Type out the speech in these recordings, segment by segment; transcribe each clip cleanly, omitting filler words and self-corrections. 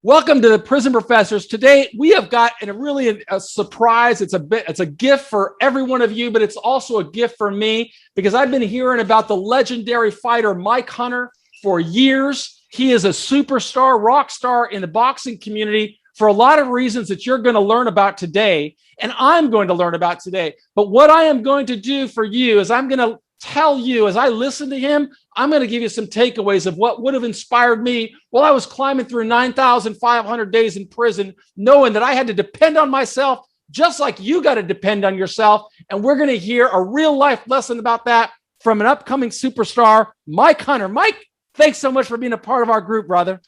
Welcome to the Prison Professors. Today we have got a surprise. It's a gift for every one of you, but it's also a gift for me because I've been hearing about the legendary fighter Mike Hunter for years. He is a superstar, rock star in the boxing community for a lot of reasons that you're going to learn about today, and I'm going to learn about today. But what I am going to do for you is I'm going to tell you, as I listen to him, I'm going to give you some takeaways of what would have inspired me while I was climbing through 9,500 days in prison, knowing that I had to depend on myself, just like you got to depend on yourself. And we're going to hear a real life lesson about that from an upcoming superstar, Mike Hunter. Mike, thanks so much for being a part of our group, brother.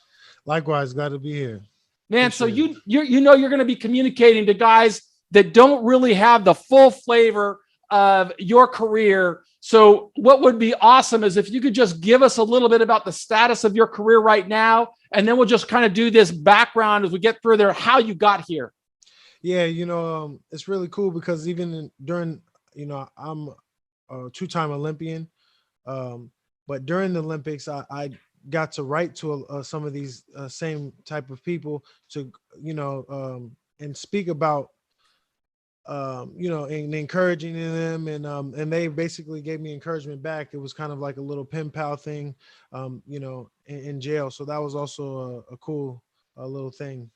Likewise, glad to be here. Man, so you know you're going to be communicating to guys that don't really have the full flavor of your career. So what would be awesome is if you could just give us a little bit about the status of your career right now, and then we'll just kind of do this background as we get through there, how you got here. Yeah, it's really cool because even during, I'm a two-time Olympian, but during the Olympics, I got to write to some of these same type of people to, and speak about and encouraging them, and they basically gave me encouragement back. It was kind of like a little pen pal thing, in jail. So that was also a cool little thing.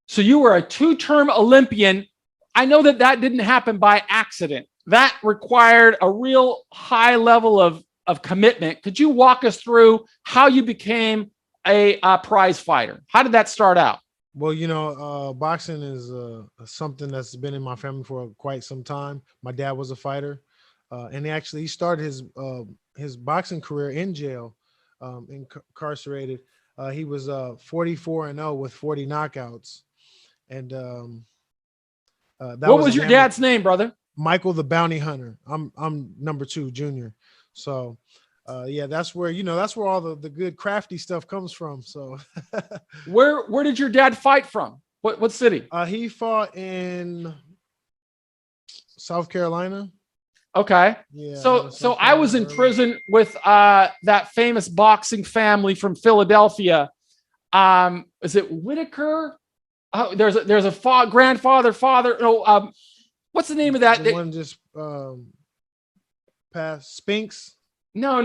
So you were a two-term Olympian. I know that didn't happen by accident. That required a real high level of commitment. Could you walk us through how you became a prize fighter? How did that start out? Well, boxing is something that's been in my family for quite some time. My dad was a fighter, and he started his boxing career in jail, incarcerated. He was 44-0 with 40 knockouts, and what was your dad's name, brother? Michael the Bounty Hunter. I'm number 2, junior. So. That's where all the good crafty stuff comes from. So where did your dad fight from? What city? He fought in South Carolina. Okay. Yeah. So I was in prison with that famous boxing family from Philadelphia. Is it Whitaker? Oh, there's a grandfather, father. No, what's the name of that? The one just past Spinks. No.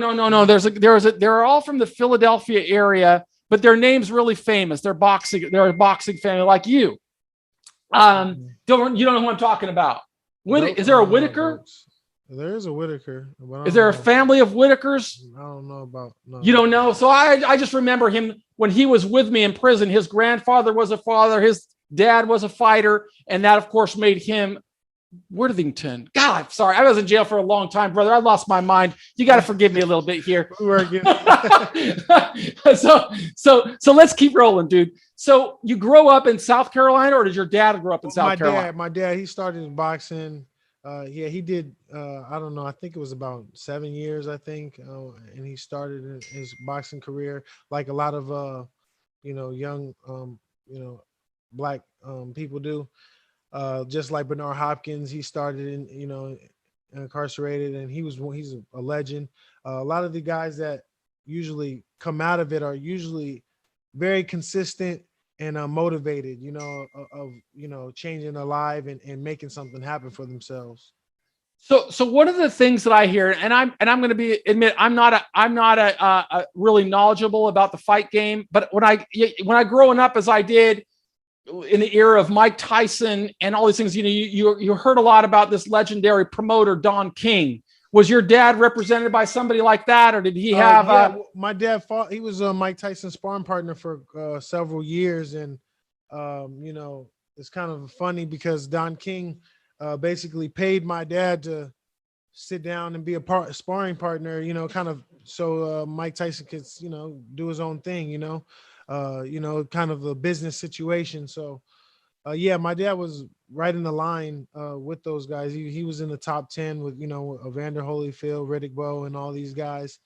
They're all from the Philadelphia area, but their name's really famous. They're a boxing family like you. You don't know who I'm talking about. Is there a Whitaker? There is a Whitaker. Is there a family of Whitakers? I don't know about. No. You don't know? So I just remember him when he was with me in prison. His grandfather was a father. His dad was a fighter. And that, of course, made him Worthington. God, sorry. I was in jail for a long time, brother. I lost my mind. You got to forgive me a little bit here. So let's keep rolling, dude. So you grow up in South Carolina, or did your dad grow up in South Carolina? My dad, he started in boxing. He did. I don't know. I think it was about 7 years, I think. And he started his boxing career like a lot of, young, black people do. Just like Bernard Hopkins, he started incarcerated, and he's a legend. A lot of the guys that usually come out of it are usually very consistent and motivated, of changing their life and making something happen for themselves. So one of the things that I hear, and I'm going to admit I'm not a really knowledgeable about the fight game, but when I growing up as I did in the era of Mike Tyson and all these things, you heard a lot about this legendary promoter, Don King. Was your dad represented by somebody like that, or did he have? My dad fought. He was Mike Tyson's sparring partner for several years, and it's kind of funny because Don King basically paid my dad to sit down and be a sparring partner. Kind of so Mike Tyson could do his own thing. Kind of a business situation. So, my dad was right in the line with those guys. He was in the top 10 with, Evander Holyfield, Riddick Bowe, and all these guys.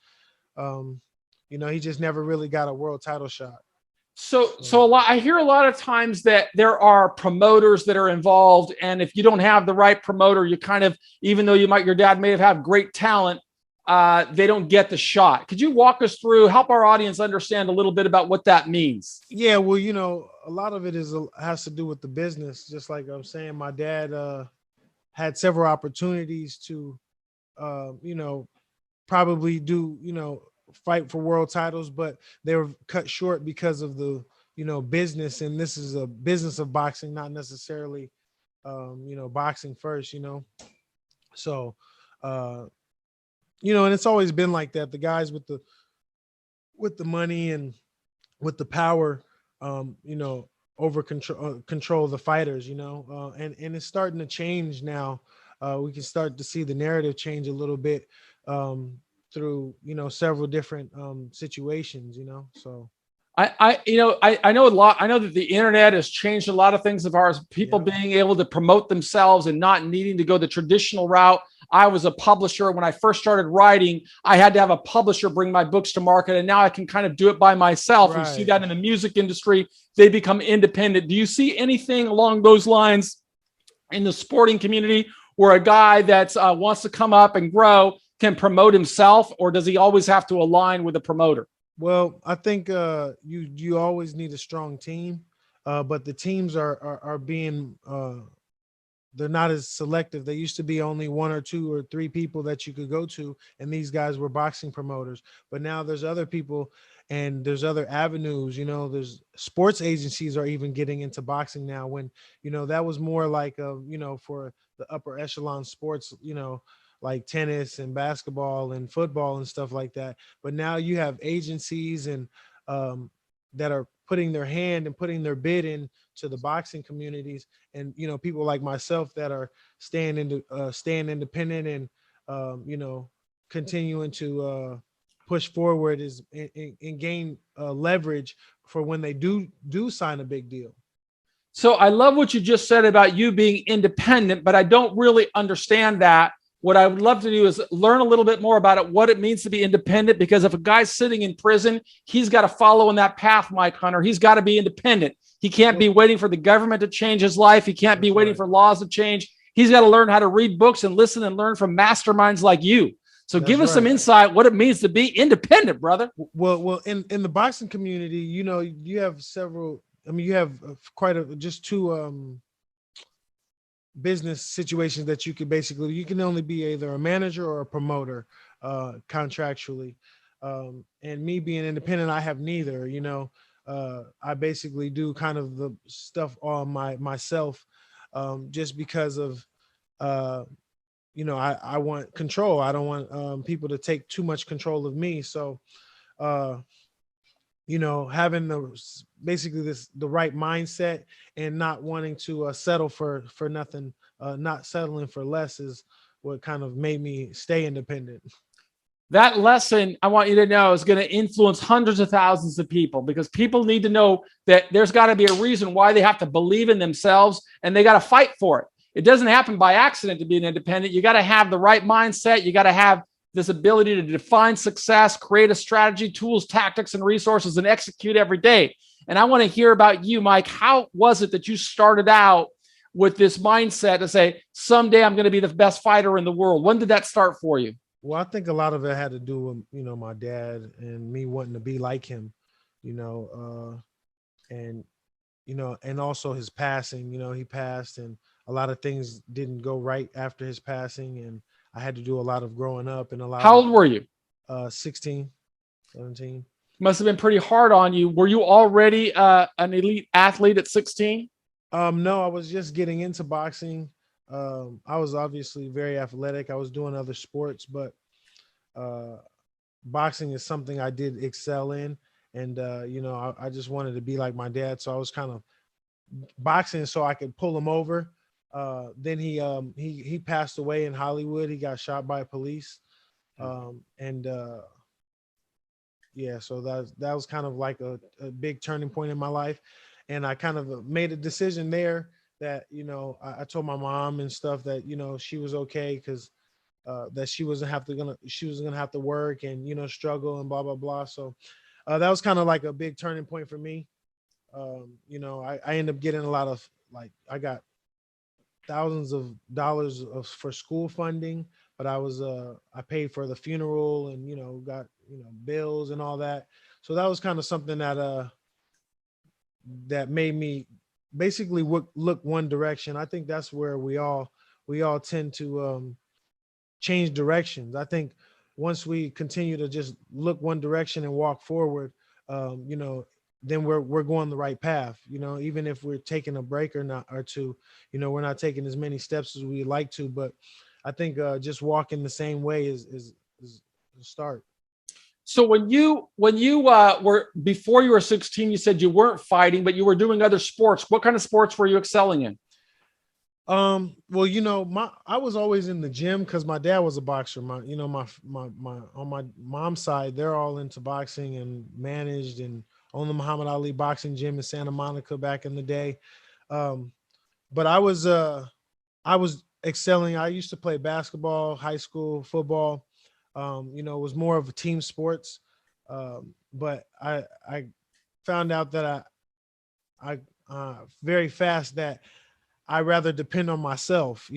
He just never really got a world title shot. So I hear a lot of times that there are promoters that are involved. And if you don't have the right promoter, you kind of, even though your dad may have had great talent, they don't get the shot. Could you walk us through, help our audience understand a little bit about what that means? Yeah, well, a lot of it has to do with the business. Just like I'm saying, my dad had several opportunities to, you know, probably do, fight for world titles, but they were cut short because of the, business. And this is a business of boxing, not necessarily, boxing first, So, uh, and it's always been like that. The guys with the money and with the power, over control the fighters, and it's starting to change now. We can start to see the narrative change a little bit through several different situations, so. I know a lot. I know that the internet has changed a lot of things as far as people being able to promote themselves and not needing to go the traditional route. I was a publisher when I first started writing. I had to have a publisher bring my books to market, and now I can kind of do it by myself. You see that in the music industry; they become independent. Do you see anything along those lines in the sporting community where a guy that wants to come up and grow can promote himself, or does he always have to align with a promoter? Well, I think you always need a strong team, but the teams are being they're not as selective. They used to be only one or two or three people that you could go to, and these guys were boxing promoters. But now there's other people and there's other avenues. There's sports agencies are even getting into boxing now. When that was more like for the upper echelon sports. Like tennis and basketball and football and stuff like that. But now you have agencies and that are putting their hand and putting their bid in to the boxing communities, and people like myself that are staying independent and continuing to push forward and gain leverage for when they do sign a big deal. So I love what you just said about you being independent, but I don't really understand that. What I would love to do is learn a little bit more about it, what it means to be independent, because if a guy's sitting in prison, he's got to follow in that path, Mike Hunter. He's got to be independent. He can't be waiting for the government to change his life. He can't be waiting for laws to change. He's got to learn how to read books and listen and learn from masterminds like you. So give us some insight what it means to be independent, brother. Well, in the boxing community, you have several. I mean, you have just two business situations that you can only be either a manager or a promoter contractually. And me being independent, I have neither. I basically do kind of the stuff on myself, just because of I want control. I don't want people to take too much control of me. So having the right mindset and not wanting to settle for nothing, not settling for less is what kind of made me stay independent. That lesson, I want you to know, is going to influence hundreds of thousands of people, because people need to know that there's got to be a reason why they have to believe in themselves, and they got to fight for it. It doesn't happen by accident to be an independent. You got to have the right mindset. You got to have this ability to define success, create a strategy, tools, tactics, and resources, and execute every day. And I want to hear about you, Mike. How was it that you started out with this mindset to say, someday I'm going to be the best fighter in the world? When did that start for you? Well, I think a lot of it had to do with, my dad and me wanting to be like him, and, and also his passing. He passed, and a lot of things didn't go right after his passing, and I had to do a lot of growing up and a lot. How old were you? 16, 17. Must have been pretty hard on you. Were you already an elite athlete at 16? No, I was just getting into boxing. I was obviously very athletic. I was doing other sports, but boxing is something I did excel in. And, I just wanted to be like my dad. So I was kind of boxing so I could pull him over. Then he passed away in Hollywood. He got shot by police. Yeah, so that was kind of like a big turning point in my life. And I kind of made a decision there that, I told my mom and stuff that, she was okay, because that she was gonna have to work and, struggle and blah, blah, blah. So that was kind of like a big turning point for me. I ended up getting a lot of, I got thousands of dollars for school funding but I paid for the funeral and, got, bills and all that. So that was kind of something that made me basically look one direction. I think that's where we all tend to change directions. I think once we continue to just look one direction and walk forward, um, you know, then we're going the right path. Even if we're taking a break or not or two, we're not taking as many steps as we like to. But I think just walking the same way is a start. So when you were before you were 16, you said you weren't fighting, but you were doing other sports. What kind of sports were you excelling in? Well, my I was always in the gym because my dad was a boxer. My on my mom's side, they're all into boxing and managed and own the Muhammad Ali boxing gym in Santa Monica back in the day. Um, but I was excelling. I used to play basketball, high school, football. It was more of a team sports. But I found out that I very fast that I rather depend on myself.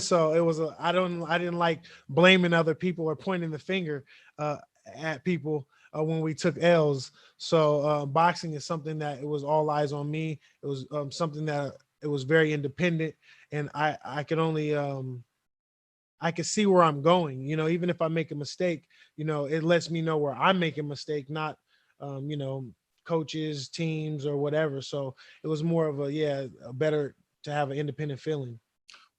So it was I didn't like blaming other people or pointing the finger uh, at people when we took L's. So boxing is something that it was all eyes on me. It was something that it was very independent, and I could only I could see where I'm going. Even if I make a mistake, it lets me know where I'm making a mistake, not um, you know coaches, teams, or whatever. So it was more of a better to have an independent feeling.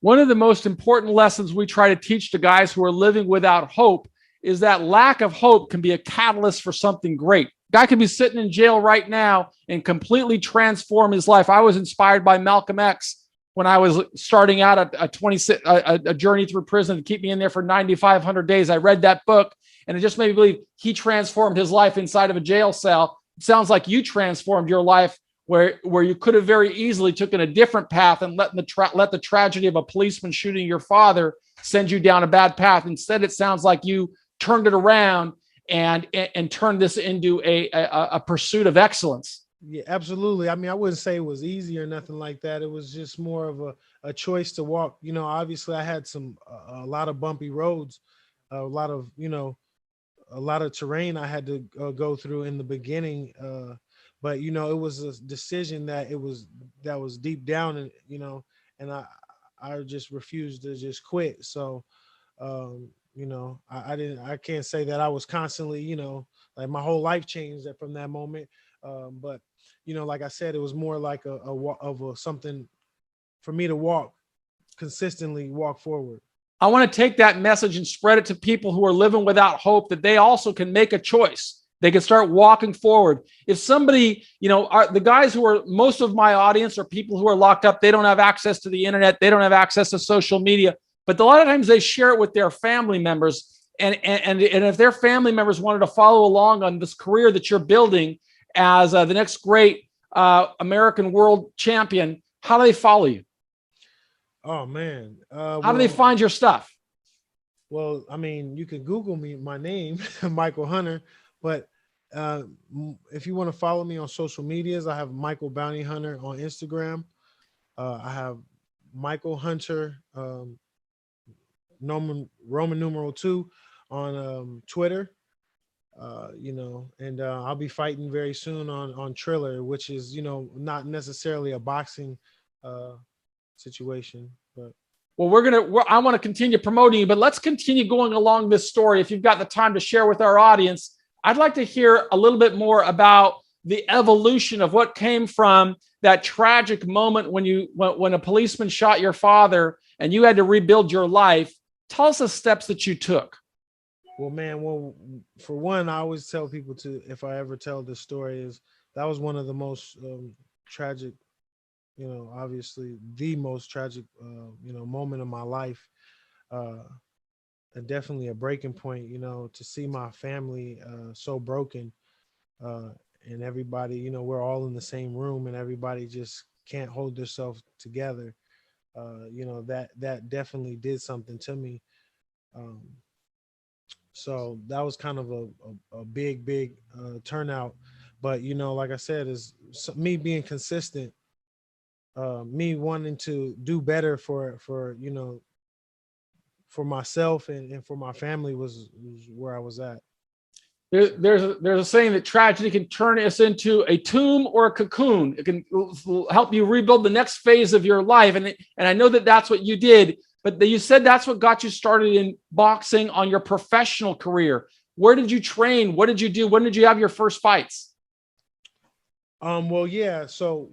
One of the most important lessons we try to teach to guys who are living without hope is that lack of hope can be a catalyst for something great. Guy could be sitting in jail right now and completely transform his life. I was inspired by Malcolm X when I was starting out a journey through prison to keep me in there for 9,500 days. I read that book and it just made me believe he transformed his life inside of a jail cell. It sounds like you transformed your life where you could have very easily taken a different path and let the tragedy of a policeman shooting your father send you down a bad path. Instead, it sounds like you turned it around and turned this into a pursuit of excellence. Yeah, absolutely. I mean, I wouldn't say it was easy or nothing like that. It was just more of a choice to walk. Obviously, I had a lot of bumpy roads, a lot of a lot of terrain I had to go through in the beginning. But it was a decision that was deep down, and and I just refused to just quit. So I can't say that I was constantly, like my whole life changed from that moment. But like I said, it was more like something for me to consistently walk forward. I want to take that message and spread it to people who are living without hope that they also can make a choice. They can start walking forward. If somebody, the guys who are most of my audience are people who are locked up, they don't have access to the internet, they don't have access to social media, but a lot of times they share it with their family members. And if their family members wanted to follow along on this career that you're building as the next great American world champion, how do they follow you? Oh man. How do they find your stuff? Well, I mean, you can Google me, my name, Michael Hunter. But if you want to follow me on social medias, I have Michael Bounty Hunter on Instagram. I have Michael Hunter, Roman numeral 2 on Twitter. And I'll be fighting very soon on Triller, which is not necessarily a boxing uh, situation, but well, I want to continue promoting you, but let's continue going along this story. If you've got the time to share with our audience, I'd like to hear a little bit more about the evolution of what came from that tragic moment when a policeman shot your father and you had to rebuild your life. Tell us the steps that you took. Well, man, for one, I always tell people if I ever tell this story, is that was one of the most tragic, obviously the most tragic, moment of my life. Uh, and definitely a breaking point, to see my family so broken, uh, and everybody, we're all in the same room and everybody just can't hold themselves together. That definitely did something to me. Um, so that was kind of a big turnout. But like I said, is me being consistent, me wanting to do better for for myself and for my family was where I was at. There's a saying that tragedy can turn us into a tomb or a cocoon. It can help you rebuild the next phase of your life. And I know that that's what you did, but you said that's what got you started in boxing on your professional career. Where did you train? What did you do? When did you have your first fights? Well, yeah. So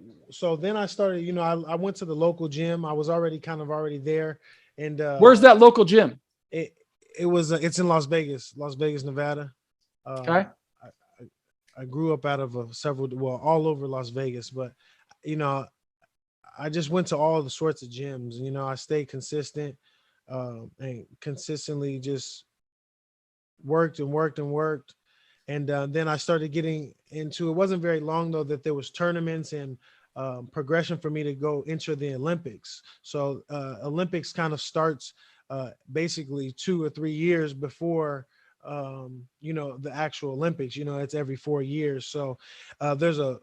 then I started, I went to the local gym. I was already there. And Where's that local gym? it, it's in Las Vegas, Nevada. Okay. I grew up out of all over Las Vegas, but, you know, I just went to all the sorts of gyms. I stayed consistent, and consistently just worked and worked and worked. And then I started getting into, it wasn't very long though, that there was tournaments and progression for me to go enter the Olympics. So Olympics kind of starts basically 2 or 3 years before, the actual Olympics. It's every 4 years. So there's a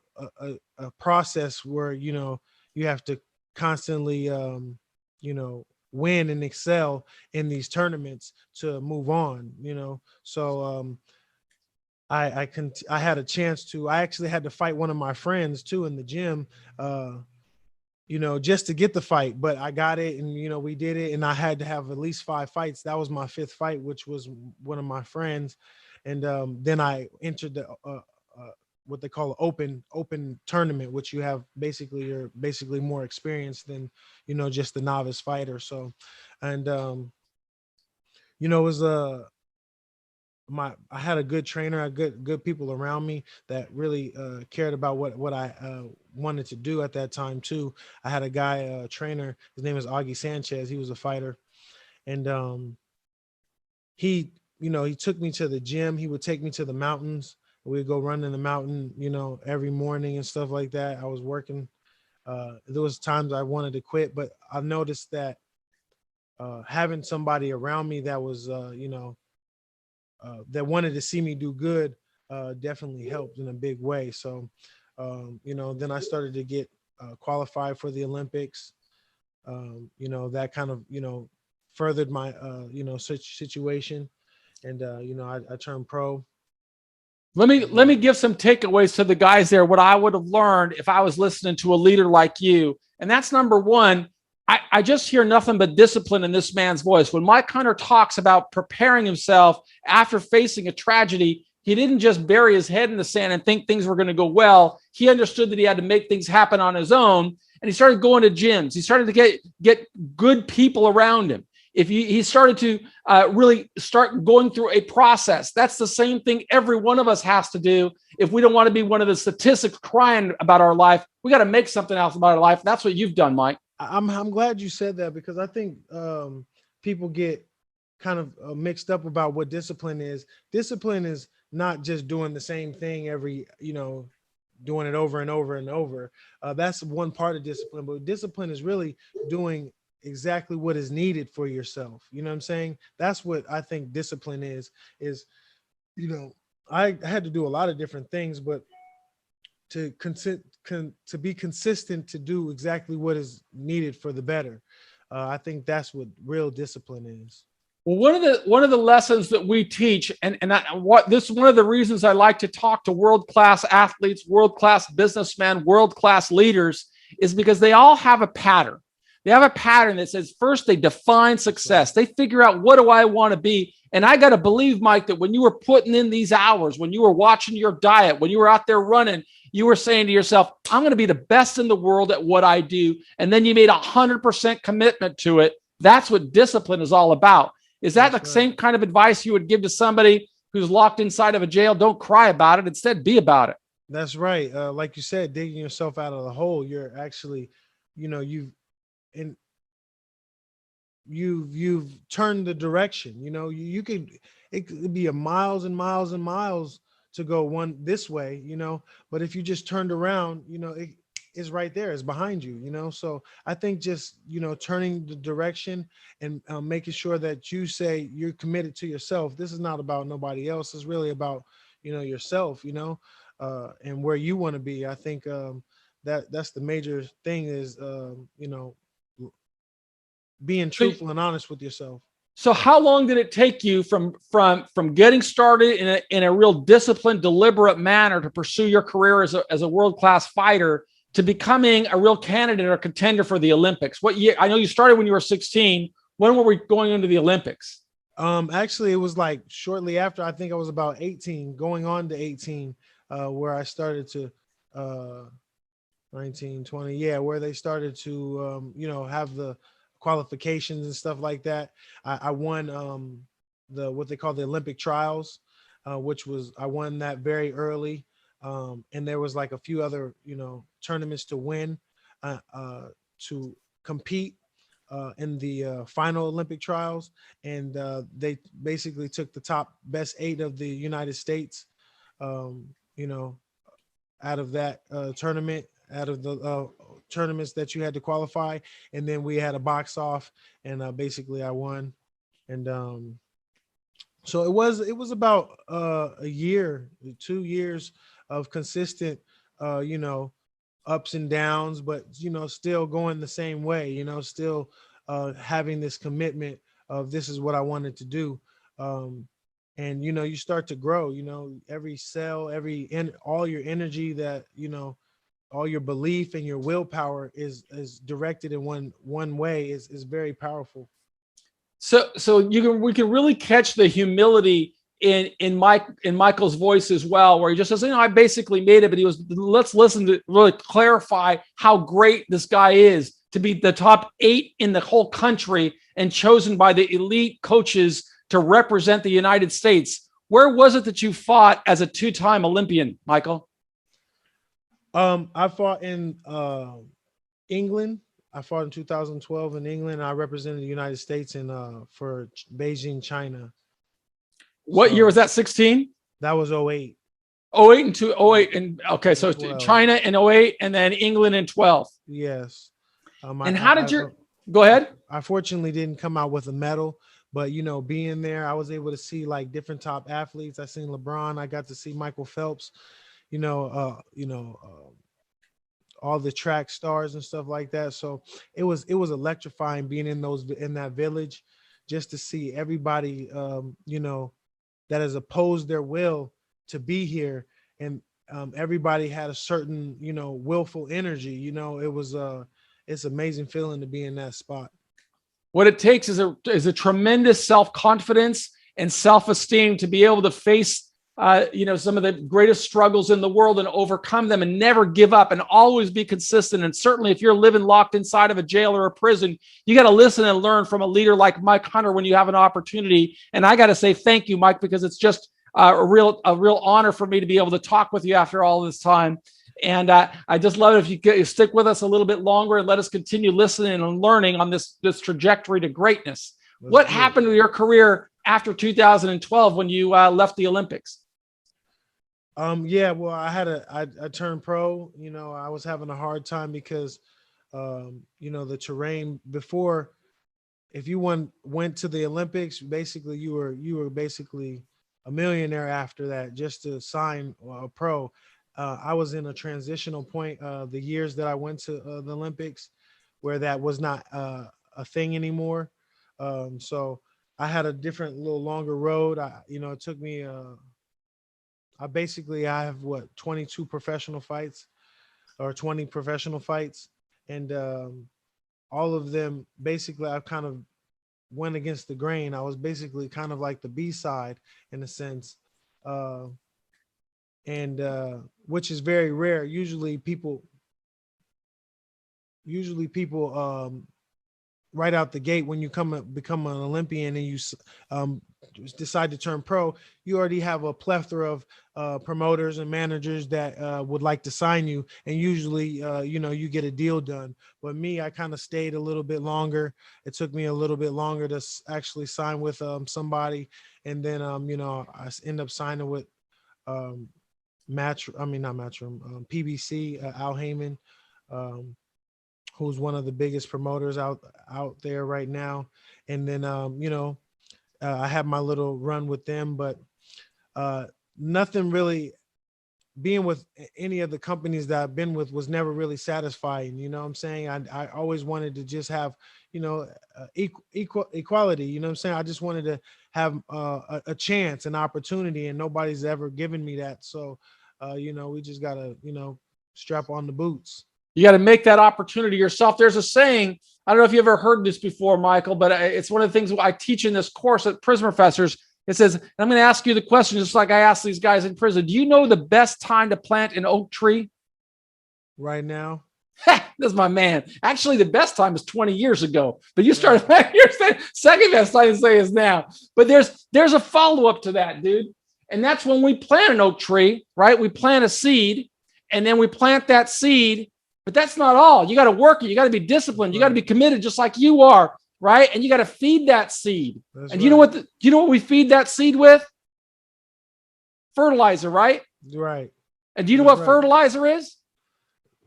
process where, you have to constantly, win and excel in these tournaments to move on. So I had a chance to. I actually had to fight one of my friends too in the gym, just to get the fight. But I got it, and we did it, and I had to have at least 5 fights. That was my 5th fight, which was one of my friends, and then I entered the what they call an open tournament, which you're basically more experienced than just the novice fighter. So, and it was I had a good trainer, I good people around me that really cared about what I wanted to do at that time too. I had a guy, trainer, his name is Augie Sanchez. He was a fighter, and he took me to the gym. He would take me to the mountains. We'd go run in the mountain, every morning and stuff like that. I was working. There was times I wanted to quit, but I noticed that having somebody around me that was that wanted to see me do good definitely helped in a big way. So, then I started to get qualified for the Olympics. That kind of, furthered my, situation. And, I turned pro. Let me give some takeaways to the guys there. What I would have learned if I was listening to a leader like you, and that's number one. I just hear nothing but discipline in this man's voice. When Mike Hunter talks about preparing himself after facing a tragedy, he didn't just bury his head in the sand and think things were going to go well. He understood that he had to make things happen on his own, and he started going to gyms. He started to get good people around him. He started to really start going through a process. That's the same thing every one of us has to do. If we don't want to be one of the statistics crying about our life, we got to make something else about our life. That's what you've done, Mike. I'm glad you said that, because I think people get kind of mixed up about what discipline is. Discipline is not just doing the same thing doing it over and over and over. That's one part of discipline, but discipline is really doing exactly what is needed for yourself. You know what I'm saying? That's what I think discipline is, I had to do a lot of different things, but to be consistent to do exactly what is needed for the better. I think that's what real discipline is. Well, one of the lessons that we teach, this is one of the reasons I like to talk to world-class athletes, world-class businessmen, world-class leaders, is because they all have a pattern. They have a pattern that says, first they define success. They figure out, what do I want to be? And I got to believe, Mike, that when you were putting in these hours, when you were watching your diet, when you were out there running, you were saying to yourself, I'm going to be the best in the world at what I do. And then you made 100% commitment to it. That's what discipline is all about. Is that the same kind of advice you would give to somebody who's locked inside of a jail? Don't cry about it. Instead, be about it. That's right. Like you said, digging yourself out of the hole. You're actually, you've turned the direction. It could be a miles and miles and miles to go one this way, but if you just turned around, it is right there. It's behind you, so I think just, turning the direction and making sure that you say you're committed to yourself. This is not about nobody else. It's really about, yourself, and where you want to be. I think that's the major thing is, being truthful and honest with yourself. So how long did it take you from getting started in a real disciplined, deliberate manner to pursue your career as a world-class fighter to becoming a real candidate or contender for the Olympics? What year? I know you started when you were 16. When were we going into the Olympics? Actually, it was like shortly after. I think I was about 18, going on to 18, where I started to, 19, 20, yeah, where they started to, have the qualifications and stuff like that. I won the what they call the Olympic trials, which was I won that very early, and there was like a few other tournaments to win, to compete in the final Olympic trials, and they basically took the top best 8 of the United States, um, you know, out of that tournament, out of the tournaments that you had to qualify, and then we had a box off, and basically I won, and so it was about a year, 2 years of consistent, you know, ups and downs, but still going the same way, still having this commitment of this is what I wanted to do. Um, and you start to grow, every cell, all your energy that, all your belief and your willpower is directed in one way is very powerful. So we can really catch the humility in Michael's voice as well, where he just says, I basically made it, but he was, let's listen to really clarify how great this guy is to be the top 8 in the whole country and chosen by the elite coaches to represent the United States. Where was it that you fought as a 2-time Olympian, Michael? I fought in England. I fought in 2012 in England. I represented the United States in for Beijing, China. What year So was that? 16? that was 08. 08 and 2, 08 and okay, so 12. China in 08 and then England in 12. Yes. And how did your go ahead? I fortunately didn't come out with a medal, but being there, I was able to see like different top athletes. I seen LeBron. I got to see Michael Phelps. All the track stars and stuff like that. So it was electrifying being in that village, just to see everybody, that has opposed their will to be here, and everybody had a certain willful energy. It was it's amazing feeling to be in that spot. What it takes is a tremendous self-confidence and self-esteem to be able to face some of the greatest struggles in the world and overcome them and never give up and always be consistent. And certainly if you're living locked inside of a jail or a prison, you got to listen and learn from a leader like Mike Hunter when you have an opportunity. And I got to say thank you, Mike, because it's just a real honor for me to be able to talk with you after all this time. And I just love it if you stick with us a little bit longer and let us continue listening and learning on this trajectory to greatness. What happened to your career after 2012 when you left the Olympics? Yeah, well, I turned pro. I was having a hard time because the terrain before, if you went to the Olympics, basically you were basically a millionaire after that just to sign a pro. I was in a transitional point the years that I went to the Olympics, where that was not a thing anymore. So I had a different, little longer road. It took me. I have 22 professional fights, or 20 professional fights, and all of them basically I kind of went against the grain. I was basically kind of like the B side in a sense. And which is very rare. Usually people right out the gate, when you become an Olympian and you um, decide to turn pro, you already have a plethora of promoters and managers that would like to sign you, and usually you get a deal done. But me, I kind of stayed a little bit longer. It took me a little bit longer to actually sign with somebody, and then I end up signing with um, not Matchroom, PBC, Al Heyman, um, who's one of the biggest promoters out there right now. And then I had my little run with them, but nothing really being with any of the companies that I've been with was never really satisfying. You know what I'm saying? I always wanted to just have, equality. You know what I'm saying? I just wanted to have a chance, an opportunity, and nobody's ever given me that. So, we just gotta, strap on the boots. You got to make that opportunity yourself. There's a saying, I don't know if you ever heard this before, Michael, but it's one of the things I teach in this course at Prison Professors. It says, and I'm going to ask you the question just like I asked these guys in prison. Do you know the best time to plant an oak tree? Right now. That's my man. Actually, the best time is 20 years ago. But you started, you're saying second best time to say is now. But there's a follow-up to that, dude. And that's when we plant an oak tree, right? We plant a seed, and then we plant that seed. But that's not all. You got to work it. You got to be disciplined. You got to be committed just like you are, right? And you got to feed that seed. That's and you know what? You know what we feed that seed with? Fertilizer, right? Right. And do you know what fertilizer is?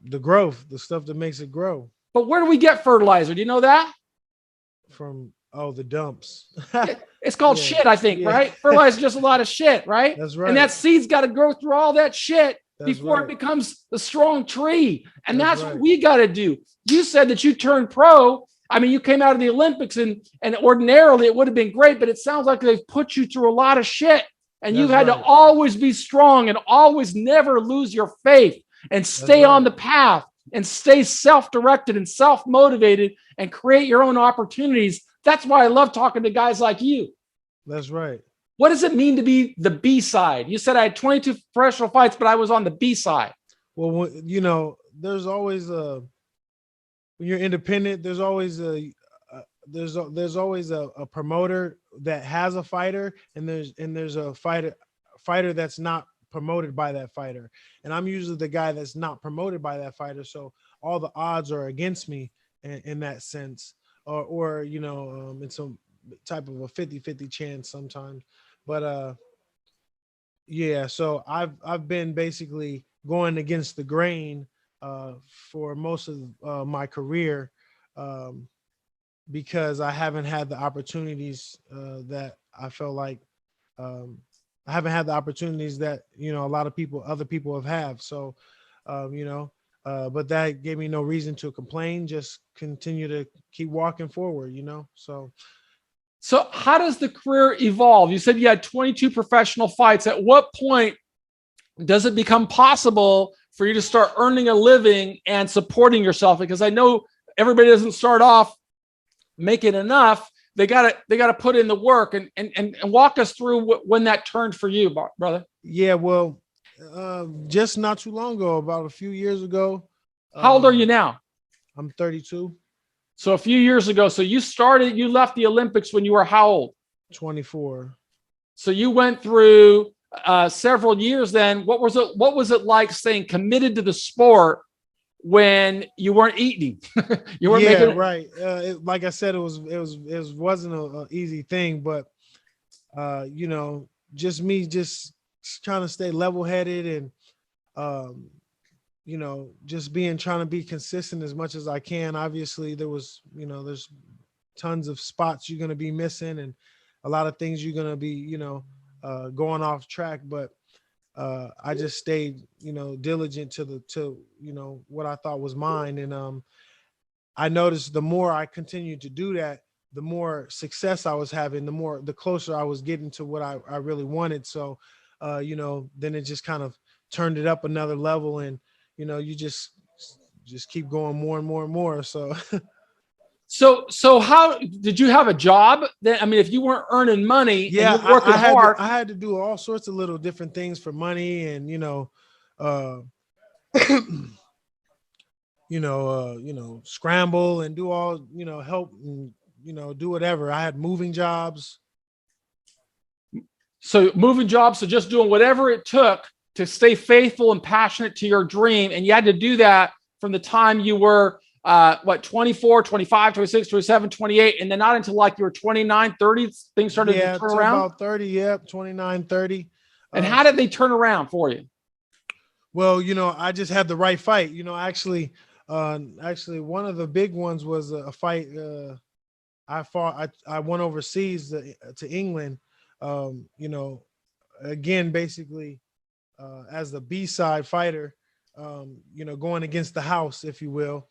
The growth, the stuff that makes it grow. But where do we get fertilizer? Do you know that? From the dumps. It's called shit, I think, right? Fertilizer is just a lot of shit, right? That's right. And that seed's got to grow through all that shit before it becomes a strong tree. And that's what we got to do. You said that you turned pro. I mean, you came out of the Olympics and ordinarily it would have been great, but it sounds like they've put you through a lot of shit. And you've had to always be strong and always never lose your faith and stay on the path and stay self-directed and self-motivated and create your own opportunities. That's why I love talking to guys like you. That's right. What does it mean to be the B side? You said I had 22 professional fights, but I was on the B side. Well, there's always when you're independent, there's always there's always a promoter that has a fighter, and there's a fighter that's not promoted by that fighter. And I'm usually the guy that's not promoted by that fighter. So all the odds are against me in that sense, or in some type of a 50-50 chance sometimes. But so I've been basically going against the grain for most of my career because I haven't had the opportunities that I felt like I haven't had the opportunities that a lot of other people have. So but that gave me no reason to complain. Just continue to keep walking forward. So how does the career evolve? You said you had 22 professional fights. At what point does it become possible for you to start earning a living and supporting yourself? Because I know everybody doesn't start off making enough. They gotta put in the work and walk us through when that turned for you, brother. Yeah, well, just not too long ago, about a few years ago. How old are you now? I'm 32. So a few years ago. So you left the Olympics when you were how old? 24. So you went through several years then. What was it like staying committed to the sport when you weren't eating? You weren't making right. Like I said, it wasn't an easy thing, but just me just trying to stay level-headed and just trying to be consistent as much as I can. Obviously there was, there's tons of spots you're going to be missing and a lot of things you're going to be, going off track, but I just stayed, diligent to what I thought was mine. And I noticed the more I continued to do that, the more success I was having, the closer I was getting to what I really wanted. So, then it just kind of turned it up another level, and you just keep going more and more and more. So how did you have a job then? I mean, if you weren't earning money, yeah, and you're working hard, I had to do all sorts of little different things for money, and scramble and do all, help and do whatever. I had moving jobs. So moving jobs, so just doing whatever it took to stay faithful and passionate to your dream. And you had to do that from the time you were 24, 25, 26, 27, 28, and then not until like you were 29, 30, things started to turn around? About 30, 29, 30. And how did they turn around for you? Well, I just had the right fight. Actually, one of the big ones was a fight I fought. I went overseas to England. Again, basically, as the B-side fighter, going against the house, if you will,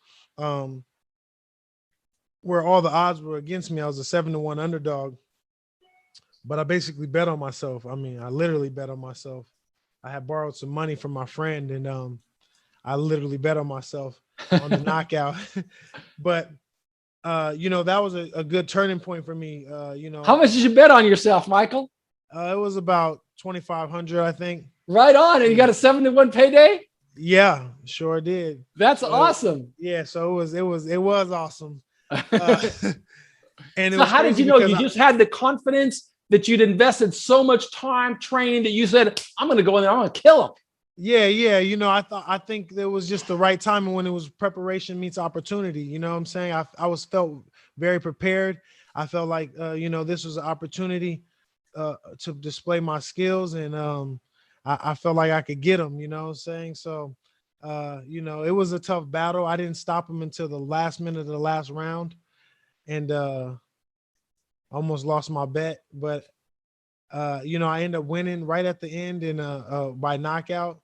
where all the odds were against me. I was a 7-1 underdog, but I basically bet on myself. I mean, I literally bet on myself. I had borrowed some money from my friend, and I literally bet on myself on the knockout. But that was a good turning point for me. How much did you bet on yourself, Michael? It was about 2,500, I think. Right on. And you got a 7-1 payday? Yeah, sure did. That's awesome. Yeah, so it was awesome. And so how did you know? You just had the confidence that you'd invested so much time training that you said, I'm going to go in there, I'm going to kill him. Yeah. I think there was just the right time when it was preparation meets opportunity. You know what I'm saying? I felt very prepared. I felt like, this was an opportunity to display my skills, and I felt like I could get them, you know what I'm saying? So, it was a tough battle. I didn't stop him until the last minute of the last round, and almost lost my bet. But, I ended up winning right at the end and by knockout.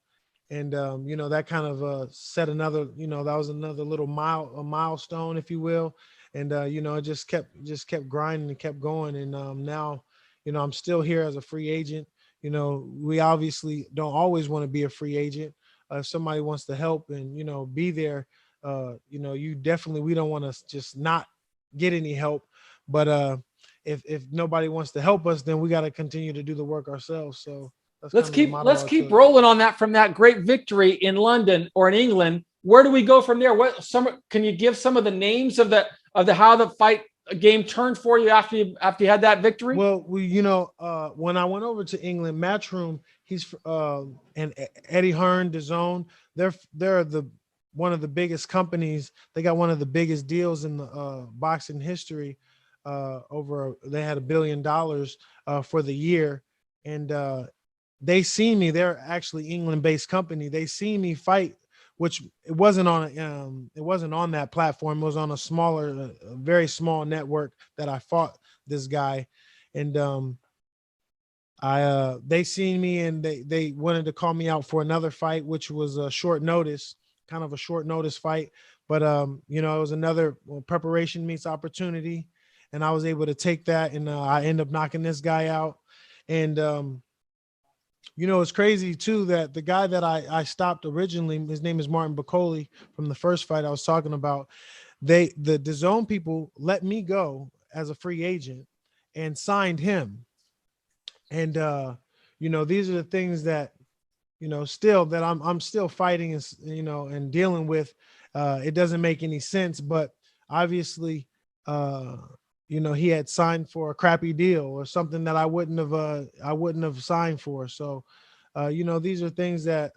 And, that kind of set another, that was another little milestone, if you will. And, it just kept grinding and kept going. And now, I'm still here as a free agent. We obviously don't always want to be a free agent. If somebody wants to help and, be there, we don't want to just not get any help. But if nobody wants to help us, then we got to continue to do the work ourselves. So let's keep rolling on that from that great victory in London or in England. Where do we go from there? Can you give some of the names of how the fight game turned for you after you had that victory? Well, when I went over to England, Matchroom, he's and Eddie Hearn, DAZN, they're one of the biggest companies. They got one of the biggest deals in the boxing history. They had $1 billion for the year, and they see me. They're actually England-based company. They see me fight, which it wasn't on that platform. It was on a smaller, very small network that I fought this guy, and they seen me and they wanted to call me out for another fight, which was a short notice fight. But it was another preparation meets opportunity, and I was able to take that, and I end up knocking this guy out, and. It's crazy too that the guy that I stopped originally, his name is Martin Bacoli from the first fight I was talking about. The DAZN people let me go as a free agent and signed him. And these are the things that still that I'm still fighting and and dealing with. It doesn't make any sense, but obviously he had signed for a crappy deal or something that I wouldn't have signed for. So, these are things that,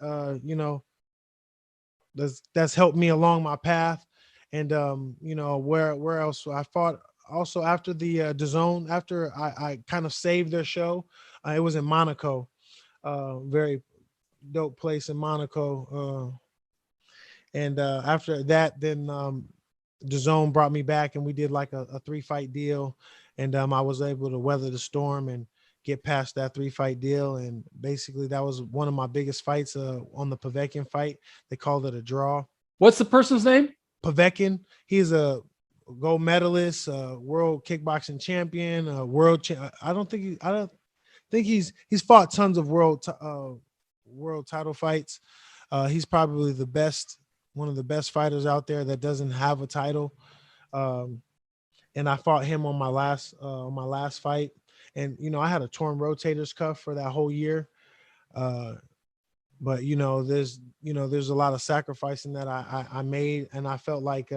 that's helped me along my path. And, where else I fought also after the DAZN, after I kind of saved their show, it was in Monaco, very dope place in Monaco. And after that, then DAZN brought me back and we did like a 3-fight deal, and I was able to weather the storm and get past that 3-fight deal. And basically that was one of my biggest fights on the Povetkin fight. They called it a draw. What's the person's name? Povetkin. He's a gold medalist, world kickboxing champion, I don't think he's fought tons of world title fights. He's probably one of the best fighters out there that doesn't have a title. And I fought him on my last fight. And, I had a torn rotator's cuff for that whole year. But, there's a lot of sacrificing that I made. And I felt like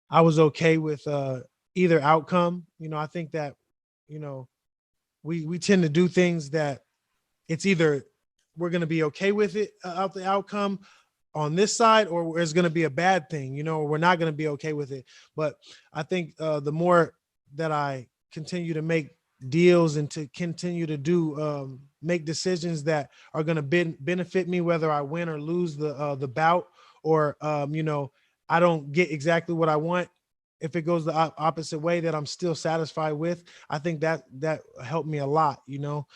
I was okay with either outcome. I think that, we tend to do things that it's either we're going to be okay with it out the outcome on this side, or it's going to be a bad thing, or we're not going to be okay with it. But I think the more that I continue to make deals and to continue to do make decisions that are going to benefit me, whether I win or lose the bout, or I don't get exactly what I want, if it goes the opposite way that I'm still satisfied with, I think that helped me a lot, you know.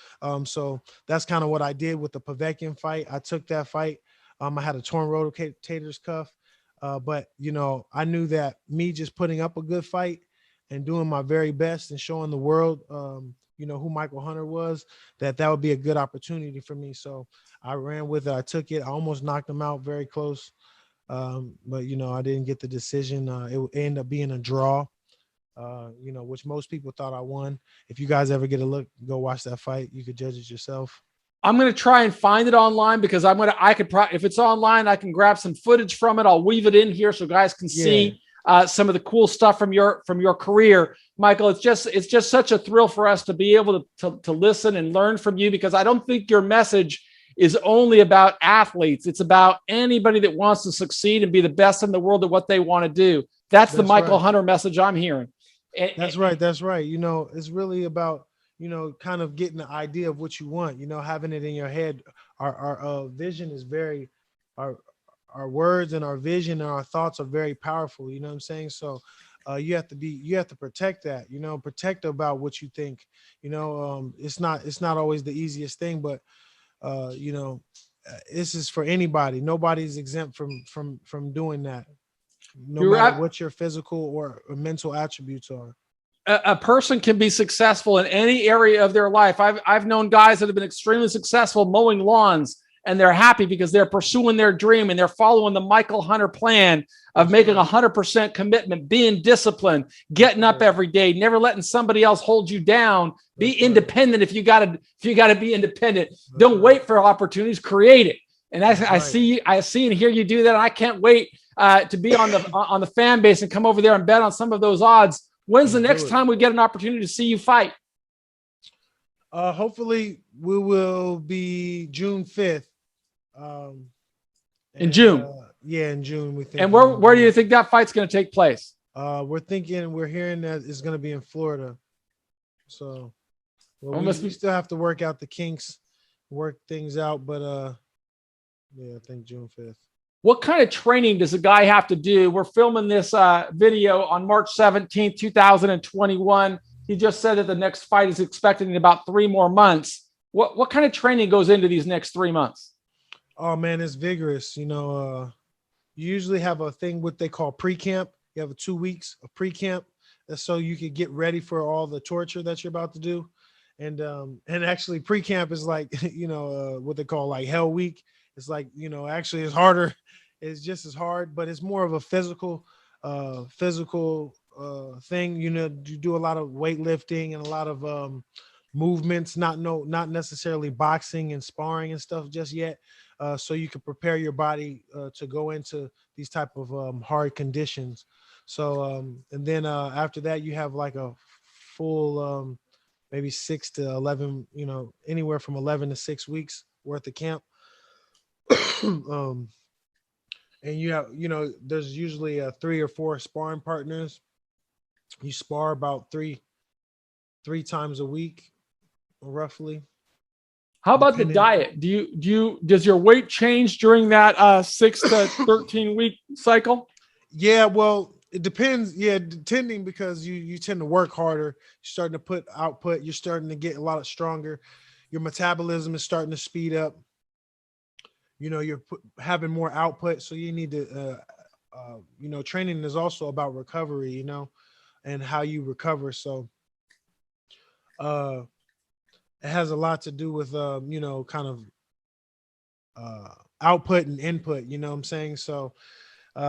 So that's kind of what I did with the Povetkin fight. I took that fight. I had a torn rotator's cuff, but you know, I knew that me just putting up a good fight and doing my very best and showing the world, you know, who Michael Hunter was, that would be a good opportunity for me. So I ran with it. I took it. I almost knocked him out, very close. But you know, I didn't get the decision. It ended up being a draw, you know, which most people thought I won. If you guys ever get a look, go watch that fight. You could judge it yourself. I'm going to try and find it online because I could probably, if it's online, I can grab some footage from it. I'll weave it in here so guys can Yeah, see some of the cool stuff from your career, Michael. It's just such a thrill for us to be able to listen and learn from you, because I don't think your message is only about athletes. It's about anybody that wants to succeed and be the best in the world at what they want to do. That's the that's Michael right. Hunter message I'm hearing. That's right. That's right. You know, it's really about, you know, kind of getting the idea of what you want, you know, having it in your head. Our vision is very, our our words and our vision and our thoughts are very powerful. You know what I'm saying? So you have to protect that, you know, protect about what you think. You know, it's not always the easiest thing, but you know, this is for anybody. Nobody's exempt from doing that, no You're matter at, what your physical or mental attributes are. a person can be successful in any area of their life. I've known guys that have been extremely successful mowing lawns, and they're happy because they're pursuing their dream and they're following the Michael Hunter plan of That's making right. 100% commitment, being disciplined, That's getting up right. every day, never letting somebody else hold you down. Be That's right. independent if you got to be independent. That's Don't right. wait for opportunities, create it. And That's right. I see and hear you do that. And I can't wait to be on the fan base and come over there and bet on some of those odds. When's the Let's do next it. time we get an opportunity to see you fight? Hopefully we will be June 5th. Um, In and June. yeah, in June we And thinking in where do you June. think that fight's going to take place? We're hearing that it's going to be in Florida. So, well, Well, must we be, still have to work out the kinks, work things out, but yeah, I think June 5th. what kind of training does a guy have to do? We're filming this video on March 17th, 2021. He just said that the next fight is expected in about 3 more months. What kind of training goes into these next 3 months? Oh man, it's vigorous. You know, you usually have a thing what they call pre-camp. You have 2 weeks of pre-camp. That's so you could get ready for all the torture that you're about to do. And actually pre-camp is like, you know, what they call like hell week. It's like, you know, actually it's harder. It's just as hard, but it's more of a physical thing. You know, you do a lot of weightlifting and a lot of movements, not necessarily boxing and sparring and stuff just yet. So you can prepare your body to go into these type of hard conditions. So and then after that, you have like a full maybe 6 to 11, you know, anywhere from 11 to 6 weeks worth of camp. um, and you have, you know, there's usually 3 or 4 sparring partners. You spar about three times a week, roughly, How about the depending. diet? Does your weight change during that 6 to 13 week cycle? Yeah, well, it depends. Yeah, depending because you tend to work harder. You're starting to put output. You're starting to get a lot stronger. Your metabolism is starting to speed up. You know, having more output, so you need to. You know, training is also about recovery. You know, and how you recover. So, uh, it has a lot to do with you know, kind of output and input. You know what I'm saying? So,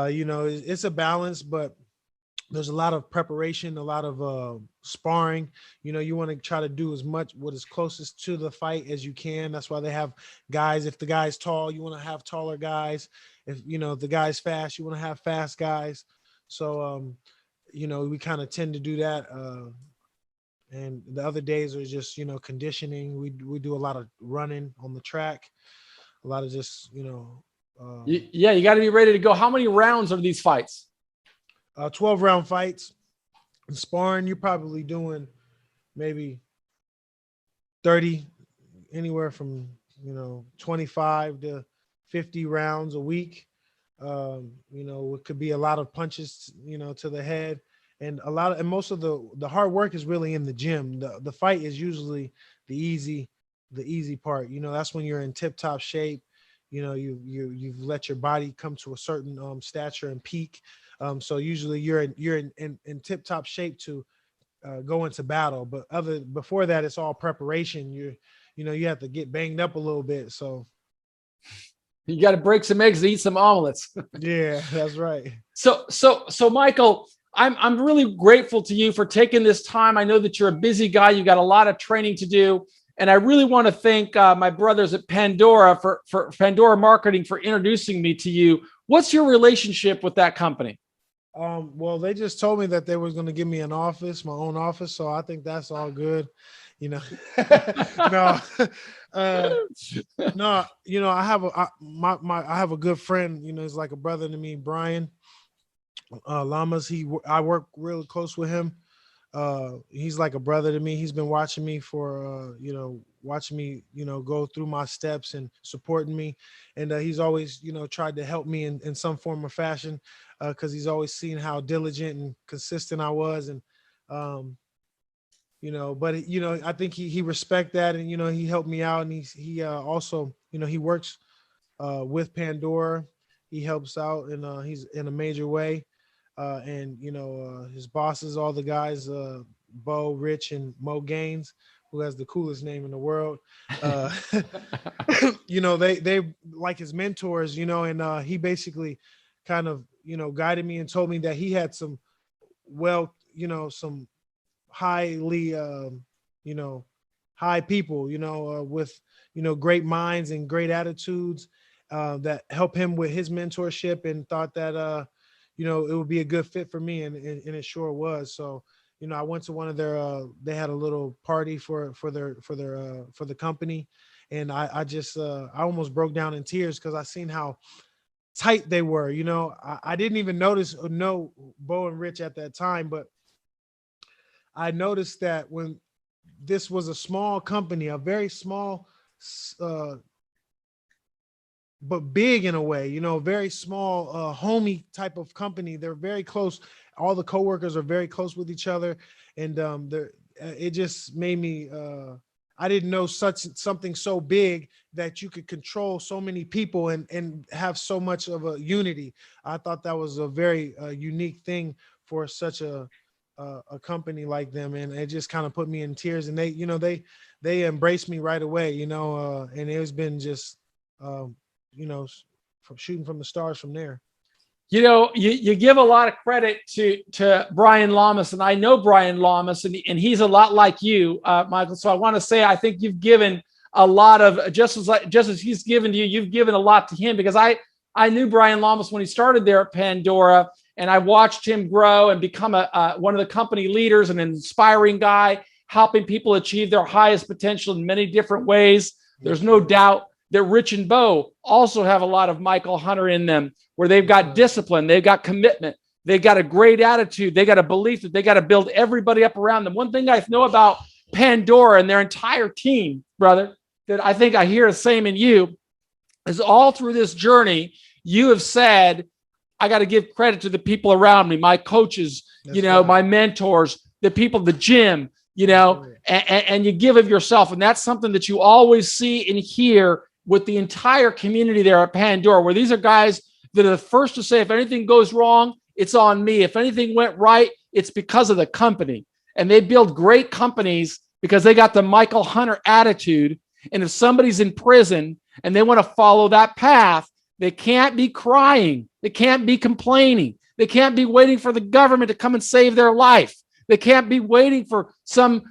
you know, it's a balance, but there's a lot of preparation, a lot of sparring. You know, you want to try to do as much what is closest to the fight as you can. That's why they have guys. If the guy's tall, you want to have taller guys. If you know the guy's fast, you want to have fast guys. So you know, we kind of tend to do that. And the other days are just, you know, conditioning. We do a lot of running on the track, a lot of just, you know, Yeah, you got to be ready to go. How many rounds are these fights? 12 round fights. And sparring, you're probably doing maybe 30, anywhere from, you know, 25 to 50 rounds a week. You know, it could be a lot of punches, you know, to the head. and most of the hard work is really in the gym. The fight is usually the easy part. That's when you're in tip top shape. You've let your body come to a certain stature and peak. So usually you're in tip top shape to go into battle. But before that, it's all preparation. You have to get banged up a little bit. So You got to break some eggs to eat some omelets. yeah, that's right. So Michael, I'm really grateful to you for taking this time. I know that you're a busy guy. You got a lot of training to do. And I really want to thank my brothers at Pandora for Pandora Marketing for introducing me to you. What's your relationship with that company? Well, they just told me that they was going to give me an office, my own office. So I think that's all good. You know, no, uh, no, I have a good friend, he's like a brother to me, Brian, Lamas. I work really close with him. He's like a brother to me. He's been watching me go through my steps and supporting me. And he's always, tried to help me in some form or fashion, because he's always seen how diligent and consistent I was. And, but, I think he respect that. And, he helped me out. And he also, he works with Pandora. He helps out, and he's in a major way. And his bosses, all the guys, Bo, Rich, and Mo Gaines, who has the coolest name in the world. They like his mentors, and he basically kind of guided me and told me that he had some some highly high people, with great minds and great attitudes, that help him with his mentorship, and thought that it would be a good fit for me, and it sure was. So, I went to one of their they had a little party for the company, and I almost broke down in tears because I seen how tight they were. I didn't even know Bo and Rich at that time, but I noticed that when this was a small company, a very small but big in a way, very small, homey type of company. They're very close. All the coworkers are very close with each other. And it just made me, I didn't know something so big that you could control so many people and have so much of a unity. I thought that was a very unique thing for such a company like them. And it just kind of put me in tears, and they embraced me right away, and it's been just, from shooting from the stars from there. You give a lot of credit to Brian Lamas, and I know Brian Lamas, and he's a lot like you, Michael. So I want to say I think you've given a lot of just as he's given to you, you've given a lot to him, because I knew Brian Lamas when he started there at Pandora, and I watched him grow and become one of the company leaders, an inspiring guy, helping people achieve their highest potential in many different ways. There's no doubt that Rich and Bo also have a lot of Michael Hunter in them, where they've got discipline, they've got commitment, they've got a great attitude, they got a belief that they got to build everybody up around them. One thing I know about Pandora and their entire team, brother, that I think I hear the same in you, is all through this journey, you have said, I got to give credit to the people around me, my coaches, right, my mentors, the people, the gym, and you give of yourself. And that's something that you always see and hear with the entire community there at Pandora, where these are guys that are the first to say, if anything goes wrong, it's on me. If anything went right, it's because of the company. And they build great companies because they got the Michael Hunter attitude. And if somebody's in prison and they want to follow that path, they can't be crying. They can't be complaining. They can't be waiting for the government to come and save their life. They can't be waiting for some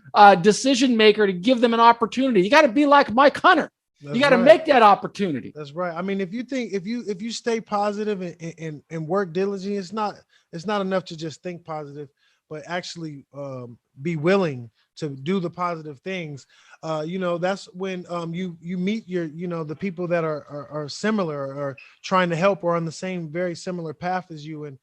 decision maker to give them an opportunity. You got to be like Mike Hunter. You got to make that opportunity. That's right. I mean, if you stay positive and work diligently, it's not enough to just think positive, but actually be willing to do the positive things. That's when you meet the people that are similar, or trying to help, or on the same very similar path as you, and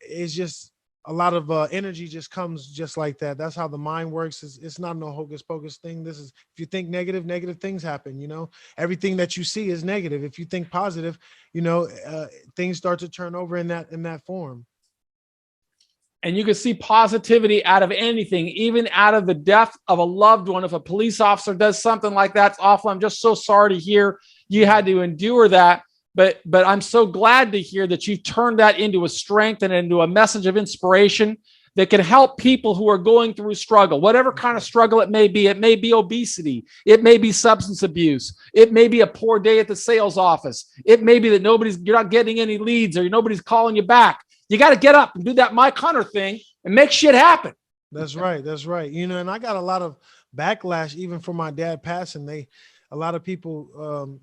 it's just a lot of energy just comes just like that. That's how the mind works. It's not no hocus pocus thing. This is, if you think negative things happen. Everything that you see is negative. If you think positive, things start to turn over in that form. And you can see positivity out of anything, even out of the death of a loved one. If a police officer does something like that, it's awful. I'm just so sorry to hear you had to endure that. But I'm so glad to hear that you've turned that into a strength and into a message of inspiration that can help people who are going through struggle, whatever kind of struggle it may be. It may be obesity. It may be substance abuse. It may be a poor day at the sales office. It may be that you're not getting any leads or nobody's calling you back. You got to get up and do that Mike Hunter thing and make shit happen. That's right. That's right. You know, and I got a lot of backlash even for my dad passing. A lot of people,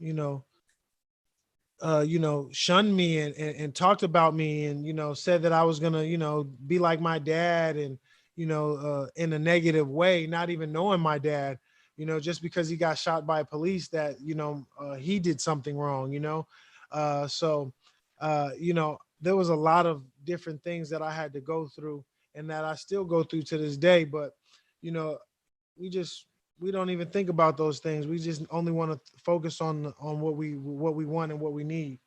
shunned me and talked about me and, said that I was going to, be like my dad and, in a negative way, not even knowing my dad, just because he got shot by police that, he did something wrong, there was a lot of different things that I had to go through and that I still go through to this day. But, we don't even think about those things. We just only want to focus on what we want and what we need.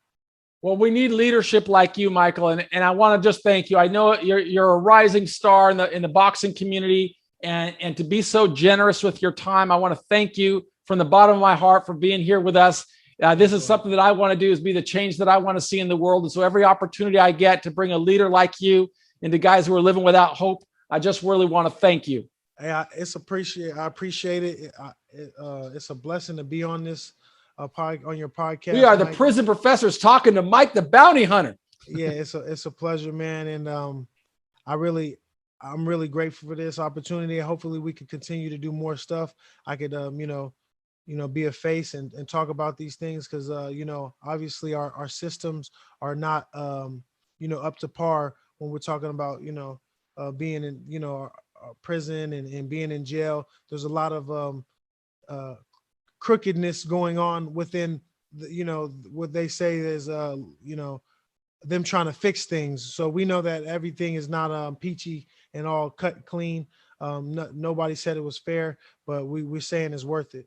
Well, we need leadership like you, Michael. And I want to just thank you. I know you're a rising star in the boxing community, and to be so generous with your time. I want to thank you from the bottom of my heart for being here with us. This is something that I want to do, is be the change that I want to see in the world. And so every opportunity I get to bring a leader like you into guys who are living without hope, I just really want to thank you. Hey, I appreciate it. It's a blessing to be on this on your podcast. We are the prison professors talking to Mike the Bounty Hunter. Yeah, it's a pleasure, man. And I'm really grateful for this opportunity. Hopefully we can continue to do more stuff. I could be a face and talk about these things because obviously our systems are not up to par when we're talking about being in prison and being in jail. There's a lot of crookedness going on within what they say is them trying to fix things. So we know that everything is not peachy and all cut clean. Nobody said it was fair, but we're saying it's worth it.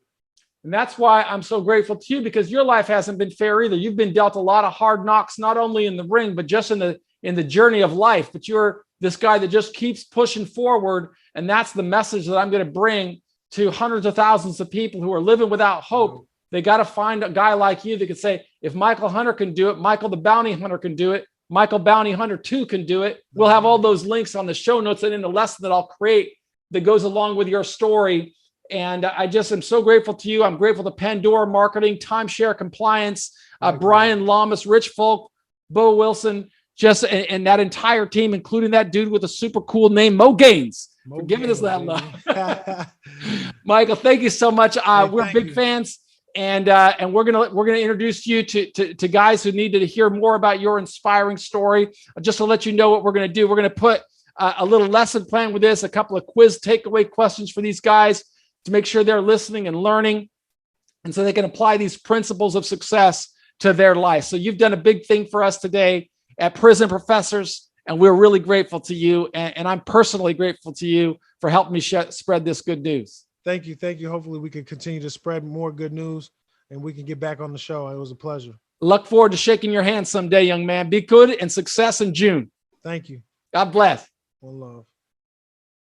And that's why I'm so grateful to you, because your life hasn't been fair either. You've been dealt a lot of hard knocks, not only in the ring, but just in the journey of life. But you're this guy that just keeps pushing forward. And that's the message that I'm going to bring to hundreds of thousands of people who are living without hope. They got to find a guy like you that can say, if Michael Hunter can do it, Michael the Bounty Hunter can do it. Michael Bounty Hunter 2 can do it. We'll have all those links on the show notes and in the lesson that I'll create that goes along with your story. And I just am so grateful to you. I'm grateful to Pandora Marketing, Timeshare Compliance, Brian Lamas, Rich Folk, Bo Wilson, and that entire team, including that dude with a super cool name, Mo Gaines, for giving us that love. Michael, thank you so much. We're big fans, and we're gonna introduce you to guys who need to hear more about your inspiring story. Just to let you know what we're gonna do, we're gonna put a little lesson plan with this, a couple of quiz takeaway questions for these guys to make sure they're listening and learning, and so they can apply these principles of success to their life. So you've done a big thing for us today at Prison Professors, and we're really grateful to you. And I'm personally grateful to you for helping me spread this good news. Thank you. Thank you. Hopefully we can continue to spread more good news and we can get back on the show. It was a pleasure. Look forward to shaking your hand someday, young man. Be good and success in June. Thank you. God bless. One love.